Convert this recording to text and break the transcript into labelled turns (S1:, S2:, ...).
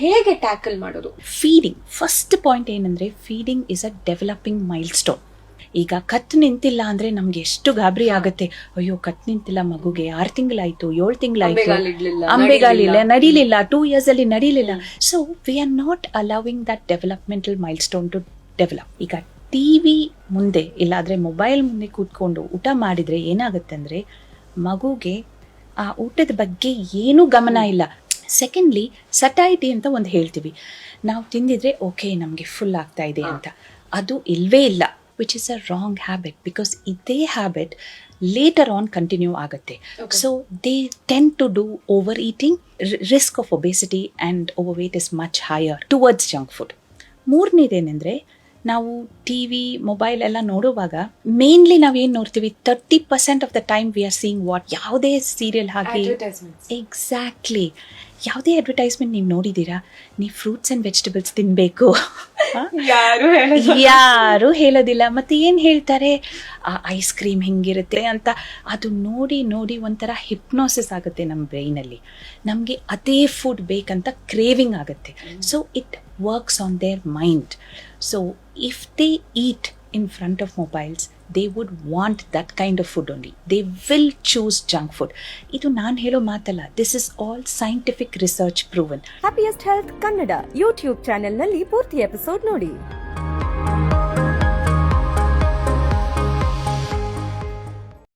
S1: ಹೇಗೆ ಟ್ಯಾಕಲ್ ಮಾಡೋದು?
S2: Feeding first point ಏನಂದ್ರೆ, feeding is a developing milestone. ಈಗ ಕತ್ತು ನಿಂತಿಲ್ಲ ಅಂದ್ರೆ ನಮ್ಗೆ ಎಷ್ಟು ಗಾಬರಿ ಆಗುತ್ತೆ. ಅಯ್ಯೋ ಕತ್ತು ನಿಂತಿಲ್ಲ ಮಗುಗೆ, 6 ತಿಂಗಳಾಯ್ತು, 7 ತಿಂಗಳಾಯ್ತು, ಅಂಬೆಗಾಲಿಲ್ಲ, ನಡಿಲಿಲ್ಲ, 2 years ಅಲ್ಲಿ ನಡಿಲಿಲ್ಲ. So we are not allowing that developmental milestone to develop. ಈಗ ಟಿವಿ ಮುಂದೆ ಇಲ್ಲಾದ್ರೆ ಮೊಬೈಲ್ ಮುಂದೆ ಕೂತ್ಕೊಂಡು ಊಟ ಮಾಡಿದ್ರೆ ಏನಾಗುತ್ತೆ ಅಂದ್ರೆ, ಮಗುಗೆ ಆ ಊಟದ ಬಗ್ಗೆ ಏನೂ ಗಮನ ಇಲ್ಲ. ಸೆಕೆಂಡ್ಲಿ, ಸಟೈಟಿ ಅಂತ ಒಂದು ಹೇಳ್ತೀವಿ, ನಾವು ತಿಂದಿದ್ರೆ ಓಕೆ ನಮಗೆ ಫುಲ್ ಆಗ್ತಾ ಇದೆ ಅಂತ. ಅದು ಇಲ್ವೇ ಇಲ್ಲ, which is a wrong habit. Because ಇದೇ ಹ್ಯಾಬಿಟ್ ಲೇಟರ್ ಆನ್ ಕಂಟಿನ್ಯೂ ಆಗುತ್ತೆ. So they tend to do overeating. Risk of obesity and overweight is much higher towards junk food. ಮೂರನೇದೇನೆಂದರೆ, ನಾವು ಟಿ ವಿ ಮೊಬೈಲ್ ಎಲ್ಲ ನೋಡುವಾಗ mainly ನಾವೇನು ನೋಡ್ತೀವಿ, 30% of the time we are seeing what. ಯಾವುದೇ serial ಹಾಕಿ, exactly, ಯಾವುದೇ advertisement ನೀವು ನೋಡಿದ್ದೀರಾ, ನೀವು ಫ್ರೂಟ್ಸ್ ಆ್ಯಂಡ್ ವೆಜಿಟೇಬಲ್ಸ್ ತಿನ್ನಬೇಕು, ಯಾರು ಹೇಳೋದಿಲ್ಲ. ಮತ್ತೆ ಏನು ಹೇಳ್ತಾರೆ, ಐಸ್ ಕ್ರೀಮ್ ಹಿಂಗಿರುತ್ತೆ ಅಂತ. ಅದು ನೋಡಿ ನೋಡಿ ಒಂಥರ ಹಿಪ್ನೋಸಿಸ್ ಆಗುತ್ತೆ ನಮ್ಮ ಬ್ರೈನಲ್ಲಿ. ನಮಗೆ ಅದೇ ಫುಡ್ ಬೇಕಂತ ಕ್ರೇವಿಂಗ್ ಆಗುತ್ತೆ. So it works on their mind. So if they eat in front of mobiles, they would want that kind of food only. They will choose junk food. Idu naan helo maatalla. This is all scientific research proven.
S3: Happiest Health Kannada YouTube channel nalli ಪೂರ್ತಿ episode ನೋಡಿ.